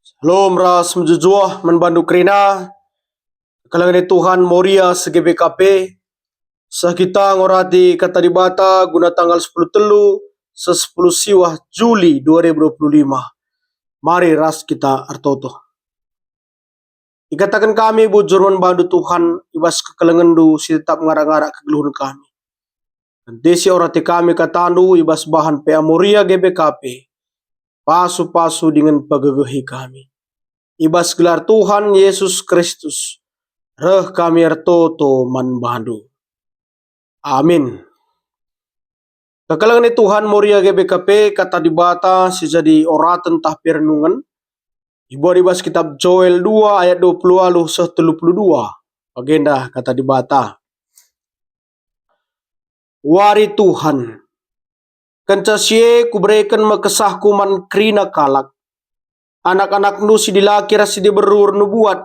Shalom ras menjujuah menbandu kerina kalangan Tuhan Moria SGBKP sah kita ngorati kata dibata guna tanggal 10 telu 10 siwah Juli 2025. Mari ras kita artoto. Ikatakan kami bujur menbandu Tuhan ibas kekalangan du si tetap ngarak-ngarak kegeluhan kami. Dan desi orati kami katandu ibas bahan PA Moria GBKP pasu-pasu dengan pagagehi kami. Ibas gelar Tuhan Yesus Kristus, reh kami ertoto manbandu. Amin. Kekalangan Tuhan Moria GBKP kata dibata sejadi oratan tah perenungan. Ibu dibas kitab Joel 2 ayat 20 alu 32. Agenda kata dibata. Wari Tuhan, kencasie kuberikan makesahku man krina kalak. Anak-anak nu si dilaki rasi diberur nu buat.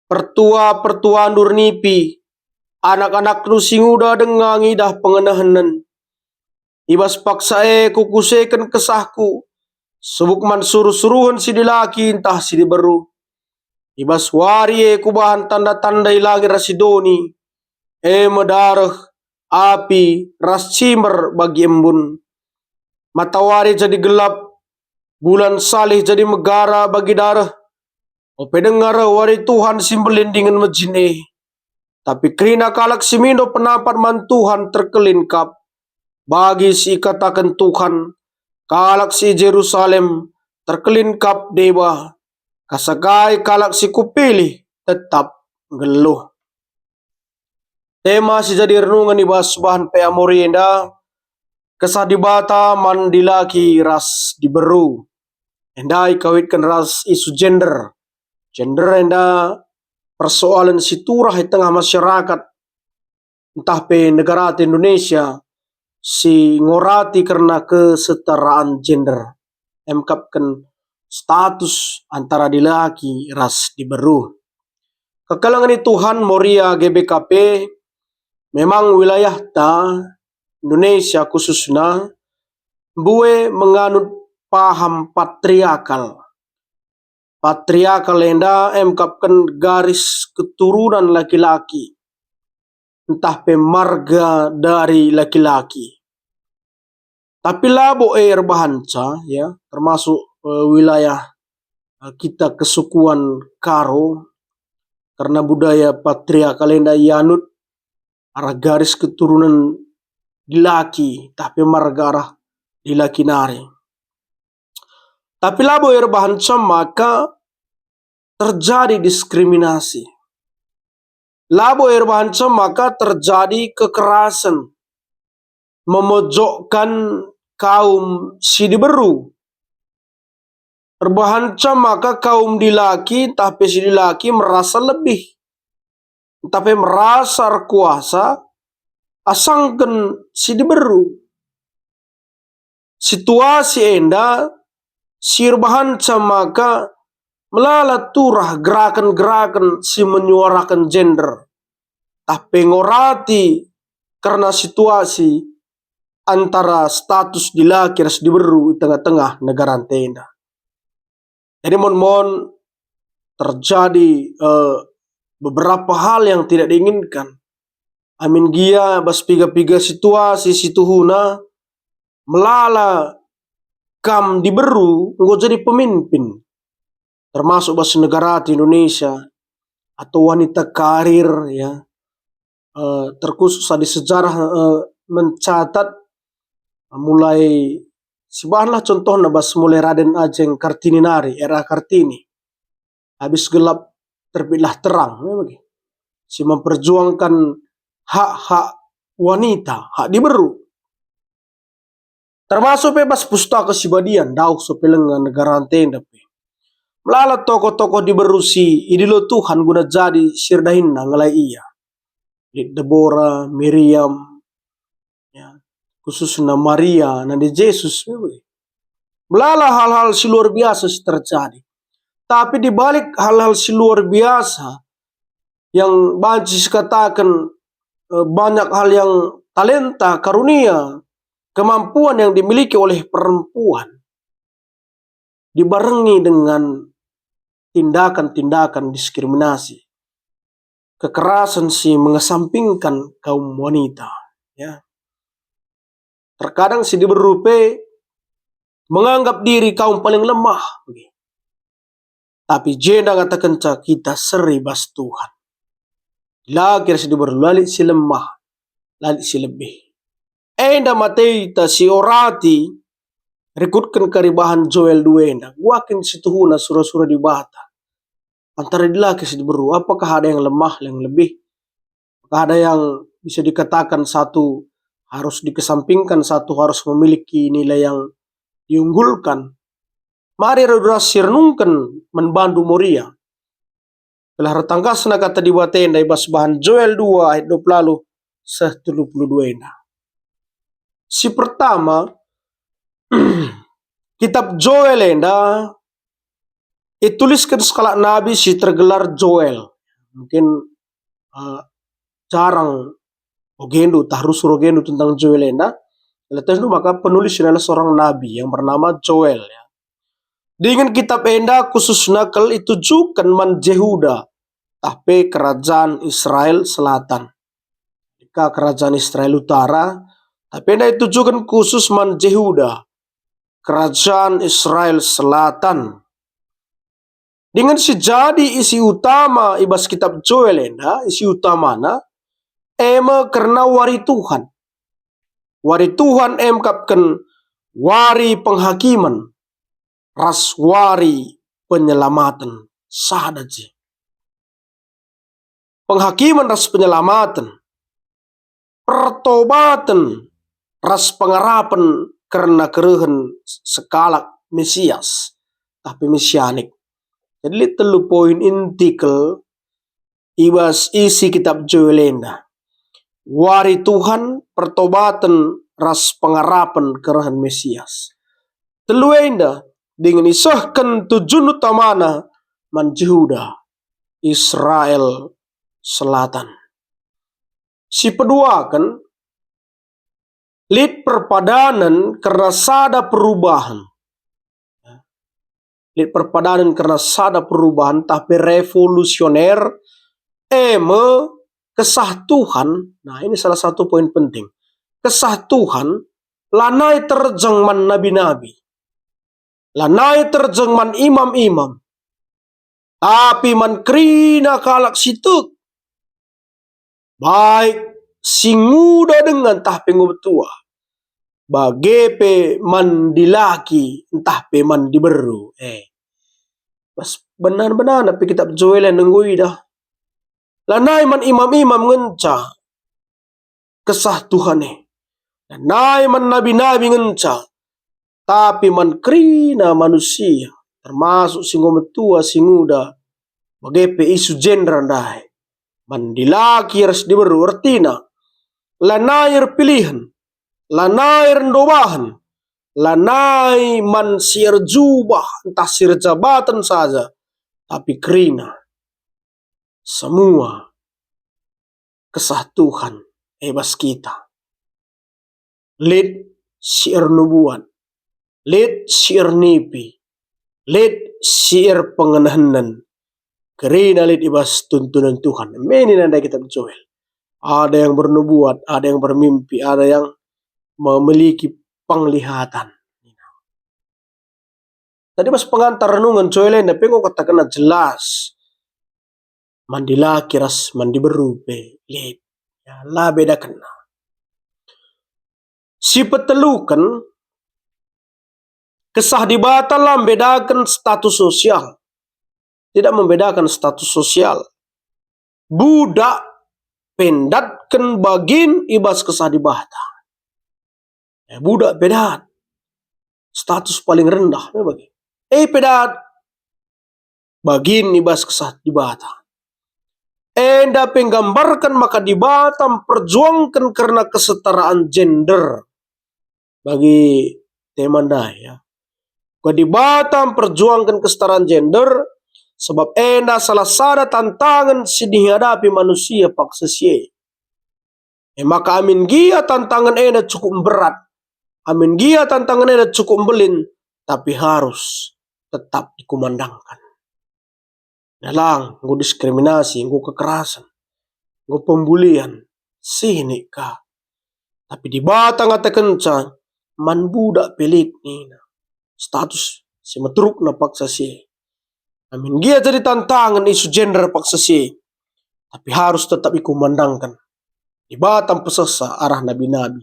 Pertua nur nipi. Anak-anak nu singuda dengangi dah pengenahanan. Ibas paksae kukusekan kesahku. Sebukman suruh-suruhan si dilaki entah si diberu. Ibas warie kubahan tanda-tanda ilagi rasidoni. Medarah api ras cimer bagi embun. Matawari jadi gelap. Bulan salih jadi megara bagi darah. Ope dengar wari Tuhan simbelin dengan majine. Tapi krina kalak simindo penapat man Tuhan terkelingkap. Bagi si katakan Tuhan. Kalak si Jerusalem terkelingkap dewa. Kasagai kalak si kupilih tetap geluh. Tema si jadi renungan ibas bahan PA Moria. Kesah dibata mandilaki ras diberu. Endai kawitkan ras isu gender. Gender enda persoalan siturah di tengah masyarakat. Entah pe negara Indonesia. Si ngorati karena kesetaraan gender. Emkapkan status antara dilaki ras diberu. Kekalangan Tuhan Moria GBKP. Memang wilayah ta Indonesia khususnya. Bue menganut paham patriarkal. Patriarkal enda emkapkan garis keturunan laki-laki. Entah pemarga dari laki-laki. Tapi labo bahanca ya, termasuk wilayah kita kesukuan Karo karena budaya patriarkal enda yanut arah garis keturunan dilaki tapi marga arah dilaki nari. Tapi labo bahanca maka terjadi diskriminasi. Labo bahanca maka terjadi kekerasan. Memojokkan kaum si diberu. Berbahanca maka kaum dilaki tapi si dilaki merasa lebih. Tapi merasa kuasa asangkan si diberu. Situasi enda sir bahanca maka melalat turah gerakan-gerakan si menyuarakan gender. Tapi ngorati karena situasi antara status dilaki ras diberu di tengah-tengah negara tenda. Jadi mon terjadi beberapa hal yang tidak diinginkan. Amin gia bas piga-piga situasi situhuna melala kam diberu nggak jadi pemimpin. Termasuk bas negara di Indonesia atau wanita karir ya. Terkhusus di sejarah mencatat mulai sebahanlah contohnya bas mulai Raden Ajeng Kartini nari era Kartini habis gelap terbitlah terang ya, si memperjuangkan hak-hak wanita, hak diberu, termasuk bebas pustaka sibadian dauh sopelengan negara tenda melalat tokoh-tokoh diberu si idilo Tuhan guna jadi sirdahinna ngalai iya Deborah, Miriam ya, khususnya Maria dan Yesus melala hal-hal si luar biasa terjadi. Tapi di balik hal-hal si luar biasa yang bancis katakan banyak hal yang talenta, karunia, kemampuan yang dimiliki oleh perempuan dibarengi dengan tindakan-tindakan diskriminasi, kekerasan si mengesampingkan kaum wanita. Ya. Terkadang si diberupe menganggap diri kaum paling lemah. Tapi jenda katakan kita seribas Tuhan. Lagi si diberlalik si lemah, lalik si lebih. Enda mateita si orati rekutkan karibahan Joel duena. Wakin si tuhuna surah-surah di bata. Antara dilaki si diberu. Apakah ada yang lemah, yang lebih? Apakah ada yang bisa dikatakan satu harus dikesampingkan, satu harus memiliki nilai yang diunggulkan? Mari redurasi renungkan membantu Moria. Telah retangkasna kata di batenda ibas bahan Joel 2 ayat 20 lalu 32 ena. Si pertama kitab Joel enda dituliskan skala nabi si tergelar Joel. Mungkin jarang ogendo tahrus rogendo tentang Joel enda. Lepas itu maka penulis adalah seorang nabi yang bernama Joel. Ya. Dengan kitab enda khusus nakal ditujukan man Jehuda, tapi kerajaan Israel Selatan. Jika kerajaan Israel Utara, tapi enda ditujukan khusus man Jehuda, kerajaan Israel Selatan. Dengan sejadi isi utama ibas kitab Joel enda, isi utamana karena wari Tuhan. Wari Tuhan kapkan wari penghakiman, ras wari penyelamatan sadaji. Penghakiman ras penyelamatan, pertobatan ras pengarapan karena kerehan sekalak Mesias, tapi mesianik. Jadi telu poin intikal ibas isi kitab Joel enda. Wari Tuhan, pertobatan, ras pengarapan kerehan Mesias. Telu enda dengan isahkan tujuan utamana man Jehuda, Israel Selatan. Si kedua kan lid perpadanan karena sada perubahan. Lid perpadanan karena sada perubahan tapi revolusioner kesah Tuhan. Nah ini salah satu poin penting. Kesah Tuhan lanai terjang man nabi-nabi, lanai terjang man imam-imam, tapi man krina kalak situk baik singuda dengan entah pengubetua bagepe man dilaki entah pe man diberu. Bas benar-benar tapi kitab Joel yang nenggui dah. Lanai man imam-imam ngenca kesah Tuhan lanai man nabi-nabi ngenca, tapi man krina manusia termasuk singometua singuda bagepe isu gender dai man dilaki harus diberu artina lanai pilihan, lanai rendobahan, lanai man siar jubah entah siar jabatan saja, tapi krina semua kesah Tuhan bas kita. Lid siar nubuat, lid siar nipi, lid siar pengenahanan, kerina lid ibas tuntunan Tuhan. Ini nanda kitab Joel. Ada yang bernubuat, ada yang bermimpi, ada yang memiliki penglihatan. Tadi pas pengantar renungan Joel ini pengo katakan jelas. Mandila kiras mandi berupe lid. Ya, lah beda kena. Si petelukan kesah di batalah membedakan status sosial. Tidak membedakan status sosial. Budak pendatkan bagin ibas kesah di bata. Budak pedat. Status paling rendah. Pedat. Bagin ibas kesah di bata. Enda penggambarkan maka di Batam perjuangkan karena kesetaraan gender bagi temandai ya. Di Batam perjuangkan kesetaraan gender sebab enda salah sada tantangan si dihadapi manusia paksa sie. Maka amin gia tantangan enda cukup berat. Amin gia tantangan enda cukup belin tapi harus tetap dikumandangkan. Dalang, nggo diskriminasi, nggo kekerasan, nggo pembulian, sini ka. Tapi di batang ate kenca, man budak pelik nina. Status si matruk na paksa si. Amin gia jadi tantangan isu gender paksa si. Tapi harus tetap ikumandangkan. Di batang pesesa arah nabi-nabi.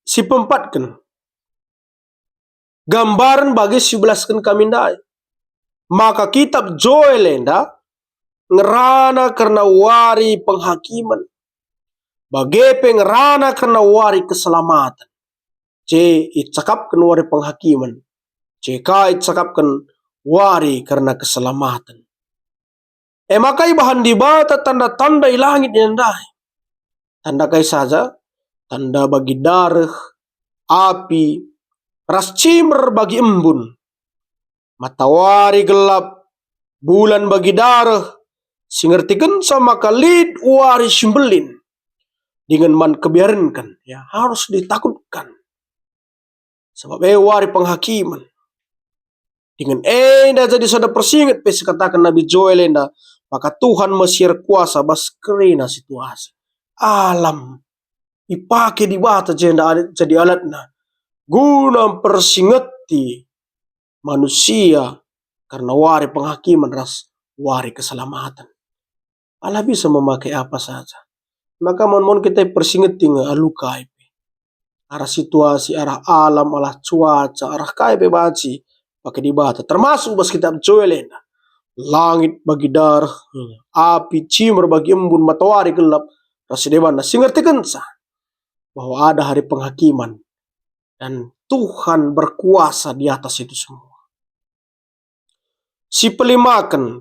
Si pempatkan. Gambaran bagi si belaskan kami dai. Maka kitab Joel enda ngerana karena wari penghakiman. Bagepe ngerana karena wari keselamatan. C icakapkan wari penghakiman. CK icakapkan wari karena keselamatan. Maka bahan dibata tanda-tanda ilangit yang dai. Tanda kai saja. Tanda bagi darah, api, ras cimer bagi embun. Matahari gelap, bulan bagi darah, singertikan sama kalid wari simbelin. Dengan man kebiarinkan, ya harus ditakutkan. Sebab wari penghakiman. Dengan enda jadi sada persingat pesi katakan Nabi Joel enda, maka Tuhan Mesir kuasa bas kerina situasi. Alam dipakai di bata jadi alatna guna persingeti manusia karena wari penghakiman ras wari keselamatan. Allah bisa memakai apa saja. Maka mohon kita persingeti alukai arah situasi, arah alam, arah cuaca, arah kai baci pakai di bata. Termasuk bas kitab Joel ena. Langit bagi darah, api cimer bagi embun, matahari gelap, rasi dewan singertikan sah bahwa ada hari penghakiman dan Tuhan berkuasa di atas itu semua. Si pelimakan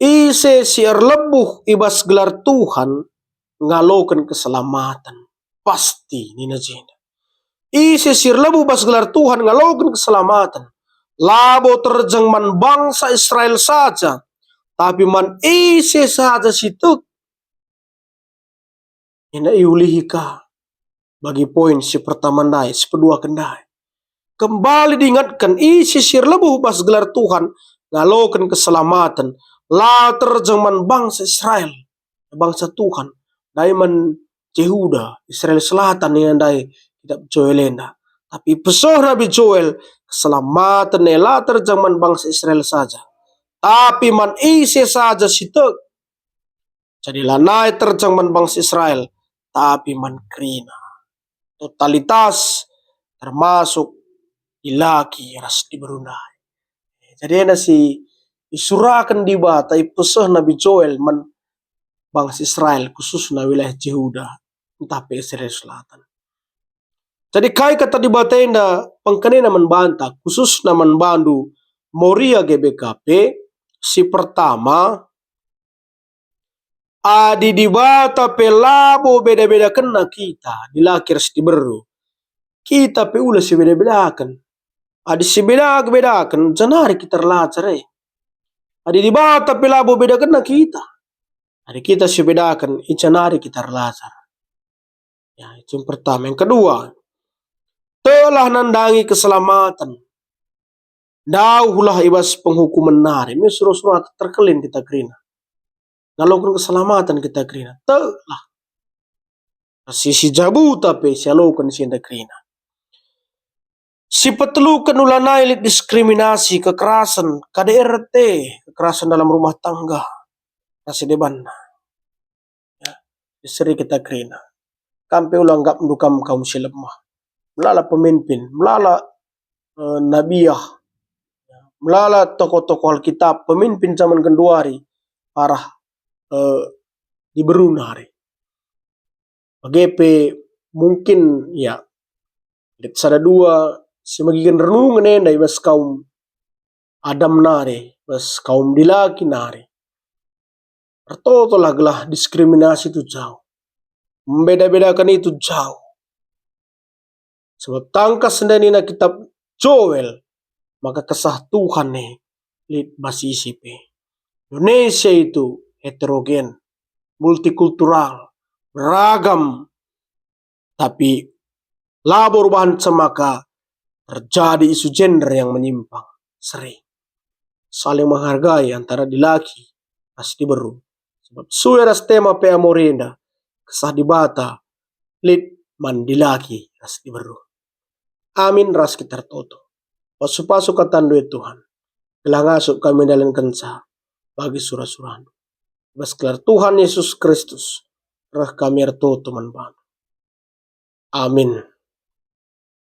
ise siar lebuh ibas gelar Tuhan ngalokan keselamatan pasti nina jena. Ise siar lebuh bas gelar Tuhan ngalokan keselamatan. Labo terjang man bangsa Israel saja, tapi man ise saja situ ina iulihika. Bagi poin si pertama ndai, si kedua kendai. Kembali diingatkan isi sir lebuh bas gelar Tuhan ngalokan keselamatan. La terjangman bangsa Israel, bangsa Tuhan. Daiman Yehuda, Israel Selatan yang ndai kitab Joel enda. Tapi pesoh Nabi Joel keselamatan la terjangman bangsa Israel saja. Tapi man isi saja situ. Jadi lanai terjangman bangsa Israel, tapi man krina. Totalitas termasuk ilaki ras di berunai. Jadi ada si isurakan di bata ipusah Nabi Joel man bangsa Israel khususnya wilayah Yehuda entah Israel Selatan. Jadi kai kata di bata enda pengkenena membantah khususnya membandu Moria GBKP si pertama adi di bata pelabo beda-beda kena kita dilakir di beru. Kita pe ulah si beda-bedakan. Adi si beda-bedakan, janari kita relacare. Adi di bata pelabo bedakan na kita. Adi kita si bedakan, janari kita relacar. Ya, itu yang pertama. Yang kedua, telah nandangi keselamatan. Daulah ibas penghukuman nari. Ini suruh-suruh terkelin kita kerina. Ngalakukan keselamatan kita kerina. Telah. Sisi jabu tapi sialokan si enda kerina. Si petelukan ulanai lit diskriminasi, kekerasan, KDRT, kekerasan dalam rumah tangga, nasi deban. Ya, seri kita kerina. Kampe ulang gak mendukam kaum si lemah. Melala pemimpin, melala nabiah, melala tokoh-tokoh Alkitab, pemimpin zaman kenduari, parah di berunari. Bagepe mungkin ya, sada dua, si magigan renungan enda ibas kaum Adam nare, bas kaum dilaki nare. Pertotolah gelah diskriminasi itu jauh. Membeda-bedakan itu jauh. Sebab tangkas sendiri na kitab Joel, maka kesah Tuhan nih lid basi isipe. Indonesia itu heterogen, multikultural, beragam, tapi labor bahan semaka terjadi isu gender yang menyimpang sering. saling menghargai antara dilaki ras diberu. Sebab sue ras tema pe amorenda, kesah dibata, lit man dilaki ras diberu. Amin ras kita toto. Pasu-pasu katandu Tuhan. Gelang asuk kami dalam kenca bagi surah-surah. Bas kelar Tuhan Yesus Kristus. Rah kami ertoto man. Amin.